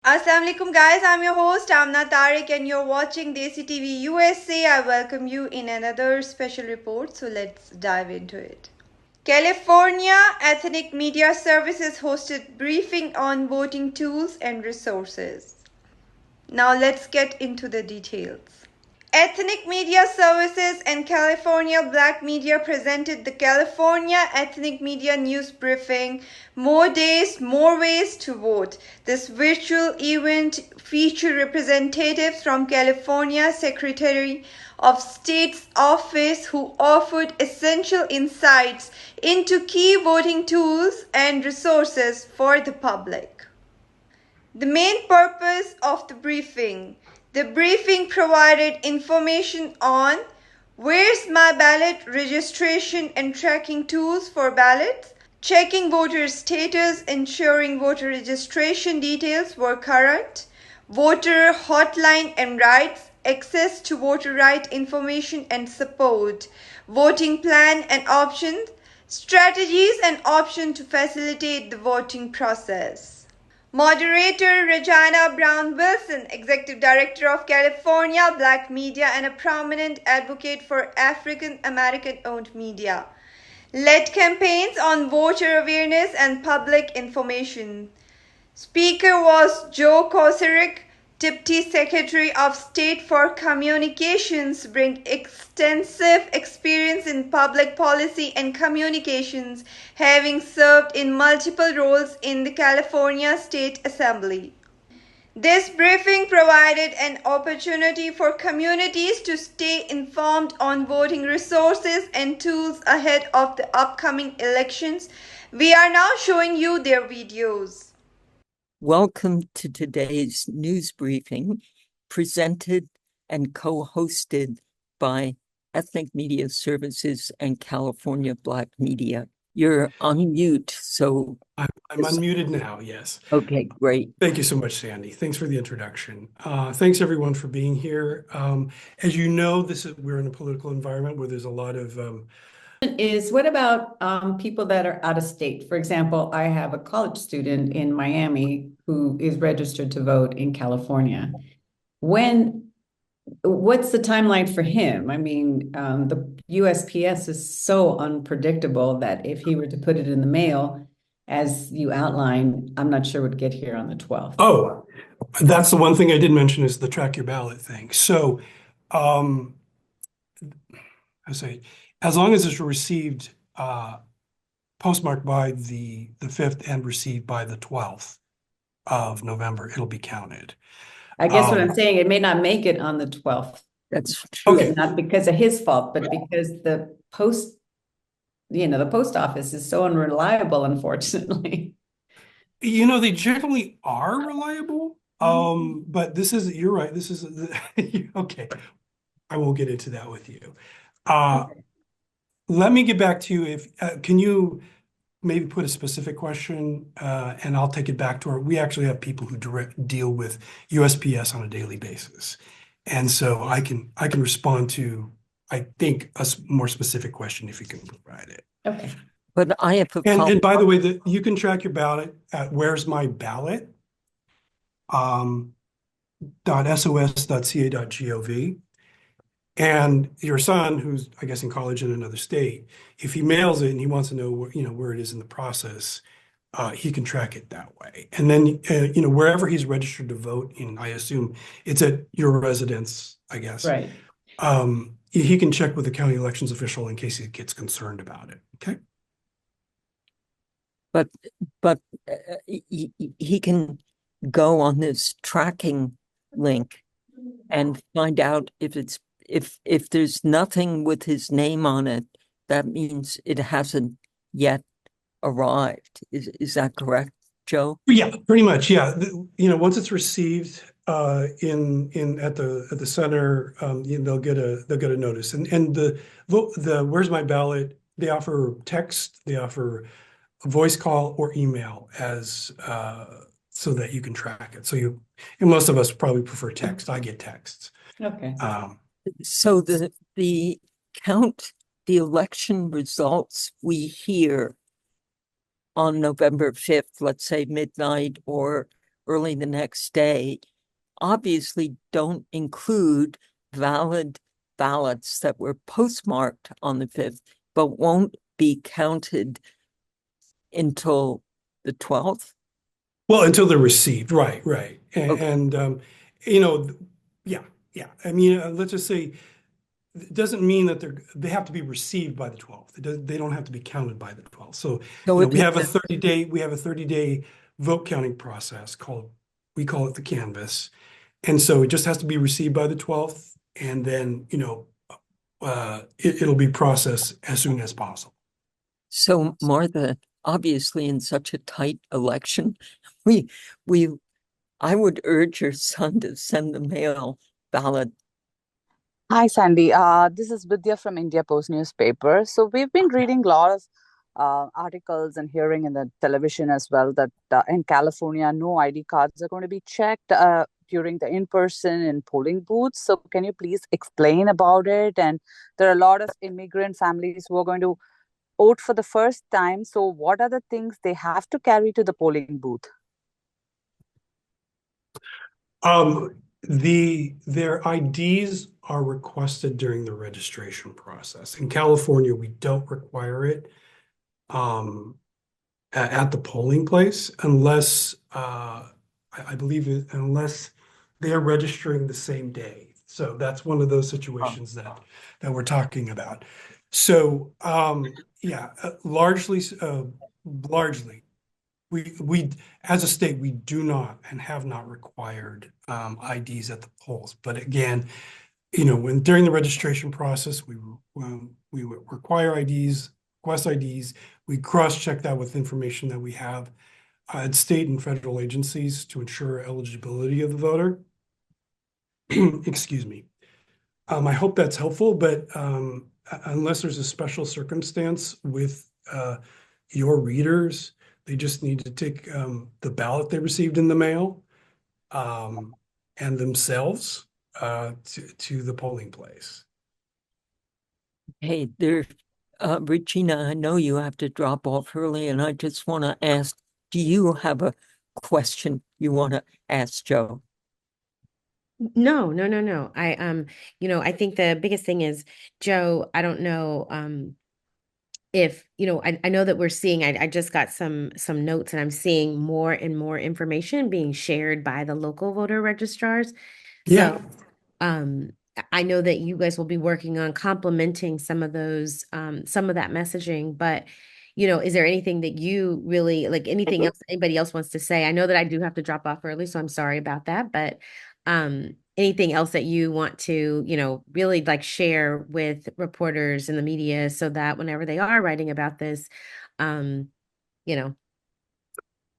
Assalamu alaikum guys, I'm your host Amna Tariq and you're watching Desi TV USA. I welcome you in another special report, so let's dive into it. California Ethnic Media Services hosted briefing on voting tools and resources. Now let's get into the details. Ethnic Media Services and California Black Media presented the California Ethnic Media News Briefing, More Days, More Ways to Vote. This virtual event featured representatives from California Secretary of State's office who offered essential insights into key voting tools and resources for the public. The main purpose of the briefing provided information on Where's My Ballot registration and tracking tools for ballots, checking voter status, ensuring voter registration details were current, voter hotline and rights, access to voter right information and support, voting plan and options, strategies and options to facilitate the voting process. Moderator Regina Brown-Wilson, Executive Director of California Black Media and a prominent advocate for African American-owned media, led campaigns on voter awareness and public information. Speaker was Joe Kocurek, Deputy Secretary of State for Communications, bring extensive experience in public policy and communications, having served in multiple roles in the California State Assembly. This briefing provided an opportunity for communities to stay informed on voting resources and tools ahead of the upcoming elections. We are now showing you their videos. Welcome to today's news briefing, presented and co-hosted by Ethnic Media Services and California Black Media. You're on mute, so... I'm unmuted now, yes. Okay, great. Thank you so much, Sandy. Thanks for the introduction. Thanks everyone for being here. As you know, we're in a political environment where there's a lot of what about people that are out of state? For example, I have a college student in Miami who is registered to vote in California. What's the timeline for him? I mean, the USPS is so unpredictable that if he were to put it in the mail, as you outlined, I'm not sure it would get here on the 12th. Oh, that's the one thing I did mention is the track your ballot thing. So, I say, as long as it's received postmarked by the 5th and received by the 12th of November, it'll be counted. I guess what I'm saying, it may not make it on the 12th. That's true. Okay. Not because of his fault, but because the post office is so unreliable, unfortunately. You know, they generally are reliable. But you're right. This is okay. I won't get into that with you. Okay. Let me get back to you. Can you maybe put a specific question, and I'll take it back to her. We actually have people who deal with USPS on a daily basis. And so I can respond to, I think, a more specific question if you can provide it. Okay. But I have a And by the way, you can track your ballot at Where's My Ballot? .sos.ca.gov. And your son, who's, I guess, in college in another state, if he mails it and he wants to know where it is in the process, he can track it that way. And then, wherever he's registered to vote in, I assume it's at your residence, I guess. Right. He can check with the county elections official in case he gets concerned about it. Okay. But he can go on this tracking link and find out if there's nothing with his name on it, that means it hasn't yet arrived. Is that correct, Joe? Yeah, pretty much. Yeah. Once it's received at the center, they'll get a notice. And the Where's My Ballot, they offer text, they offer a voice call or email as so that you can track it. And most of us probably prefer text. I get texts. Okay. So the election results we hear on November 5th, let's say midnight or early the next day obviously don't include valid ballots that were postmarked on the 5th, but won't be counted until the 12th? Well, until they're received, right. Okay. And you know, yeah. I mean, let's just say it doesn't mean that they have to be received by the 12th. They don't have to be counted by the 12th. So, So we have a it's 30-day vote counting process we call it the canvass. And so it just has to be received by the 12th, and then, it'll be processed as soon as possible. So, Martha, obviously in such a tight election, I would urge your son to send the mail ballot. Hi, Sandy. This is Vidya from India Post newspaper. So we've been reading a lot of articles and hearing in the television as well that in California, no ID cards are going to be checked during the in-person and polling booths. So can you please explain about it? And there are a lot of immigrant families who are going to vote for the first time. So what are the things they have to carry to the polling booth? Their IDs are requested during the registration process. In California, we don't require it at the polling place unless I believe unless they are registering the same day. So that's one of those situations that we're talking about. So largely we as a state, we do not and have not required IDs at the polls. But again, when during the registration process, we require IDs, request IDs. We cross-check that with information that we have at state and federal agencies to ensure eligibility of the voter. Excuse me. I hope that's helpful, but unless there's a special circumstance with your readers, they just need to take the ballot they received in the mail and themselves to the polling place. Hey, Regina, I know you have to drop off early, and I just want to ask, do you have a question you want to ask Joe? No. I think the biggest thing is, Joe, I don't know, if, I know that we're seeing, I just got some notes, and I'm seeing more and more information being shared by the local voter registrars. Yeah. So, I know that you guys will be working on complementing some of those, some of that messaging, but is there anything that you really like, anything else anybody else wants to say? I know that I do have to drop off early, so I'm sorry about that, but anything else that you want to, really like share with reporters and the media so that whenever they are writing about this, you know,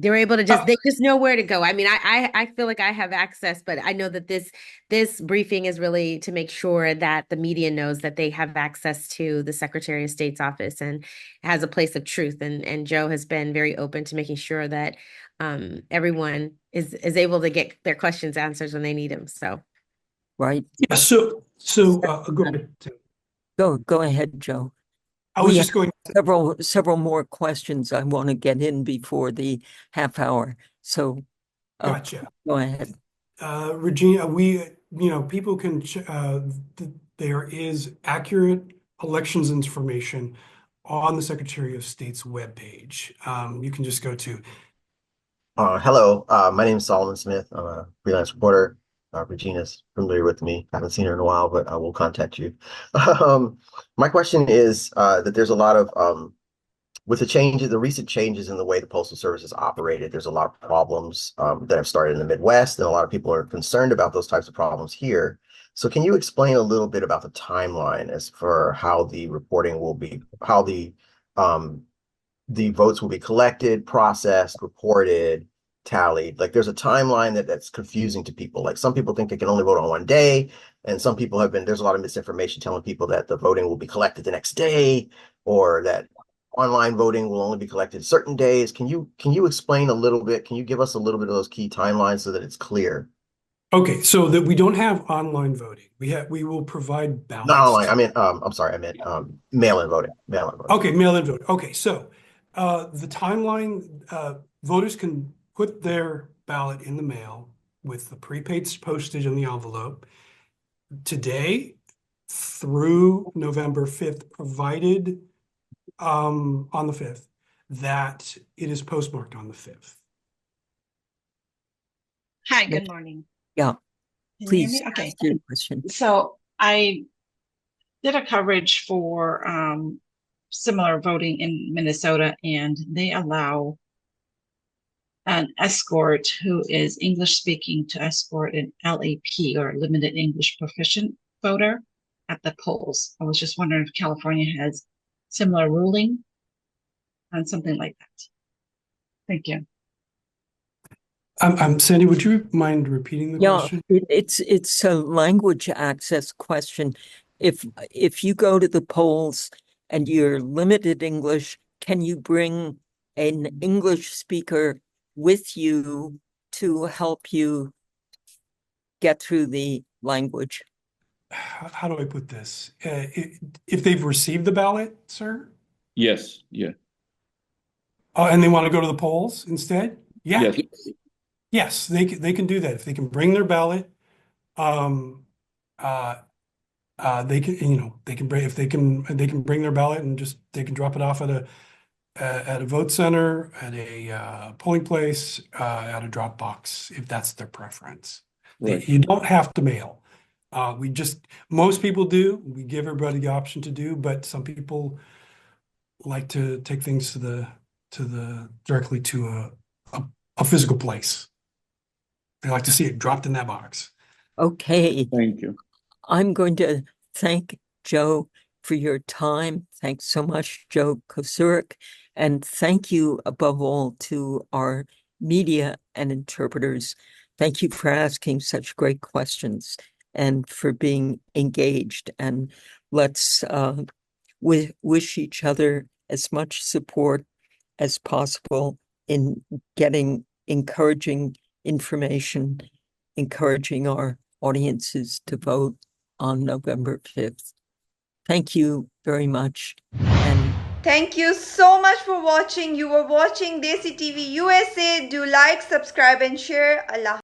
they're able to they just know where to go. I mean, I feel like I have access, but I know that this briefing is really to make sure that the media knows that they have access to the Secretary of State's office and has a place of truth. And Joe has been very open to making sure that everyone is able to get their questions answered when they need them. So, Right. Yeah. So go ahead. Go ahead, Joe. I was We just going. several more questions I want to get in before the half hour. So Gotcha. Go ahead. Regina, people can, there is accurate elections information on the Secretary of State's webpage. You can just go to. Hello, my name is Solomon Smith. I'm a freelance reporter. Regina's familiar with me. I haven't seen her in a while, but I will contact you. My question is that there's a lot of with the recent changes in the way the Postal Service is operated, there's a lot of problems that have started in the Midwest, and a lot of people are concerned about those types of problems here. So can you explain a little bit about the timeline as for how the reporting will be, how the votes will be collected, processed, reported, tallied? Like there's a timeline that's confusing to people. Like some people think they can only vote on one day, and some people there's a lot of misinformation telling people that the voting will be collected the next day, or that online voting will only be collected certain days. Can you explain a little bit? Can you give us a little bit of those key timelines so that it's clear? Okay, so that we don't have online voting. We will provide ballots. Not online. I mean, I'm sorry. I meant mail-in voting. Mail-in voting. Okay, mail-in voting. Okay, so the timeline, voters can put their ballot in the mail with the prepaid postage on the envelope today through November 5th, provided on the 5th that it is postmarked on the 5th. Hi, good morning. Yeah, Can you hear please me? Okay. ask your question. So I did a coverage for similar voting in Minnesota, and they allow an escort who is English speaking to escort an LAP or limited English proficient voter at the polls. I was just wondering if California has similar ruling on something like that. Thank you. Sandy, would you mind repeating the question? It's a language access question. If you go to the polls and you're limited English, can you bring an English speaker with you to help you get through the language? How do I put this? If they've received the ballot, sir? Yes, yeah. And they want to go to the polls instead? Yeah. Yes. Yes, they can do that. If they can bring their ballot, they can, they can bring, if they can bring their ballot and just, they can drop it off at a vote center, at a polling place, at a drop box, if that's their preference. Right. You don't have to mail. Most people do. We give everybody the option to do, but some people like to take things directly to a physical place. They like to see it dropped in that box. Okay. Thank you. I'm going to thank Joe for your time. Thanks so much, Joe Kocurek. And thank you above all to our media and interpreters. Thank you for asking such great questions and for being engaged. And let's wish each other as much support as possible in getting encouraging information, encouraging our audiences to vote on November 5th. Thank you very much. And Thank you so much for watching. You were watching Desi TV USA. Do like, subscribe, and share. Allah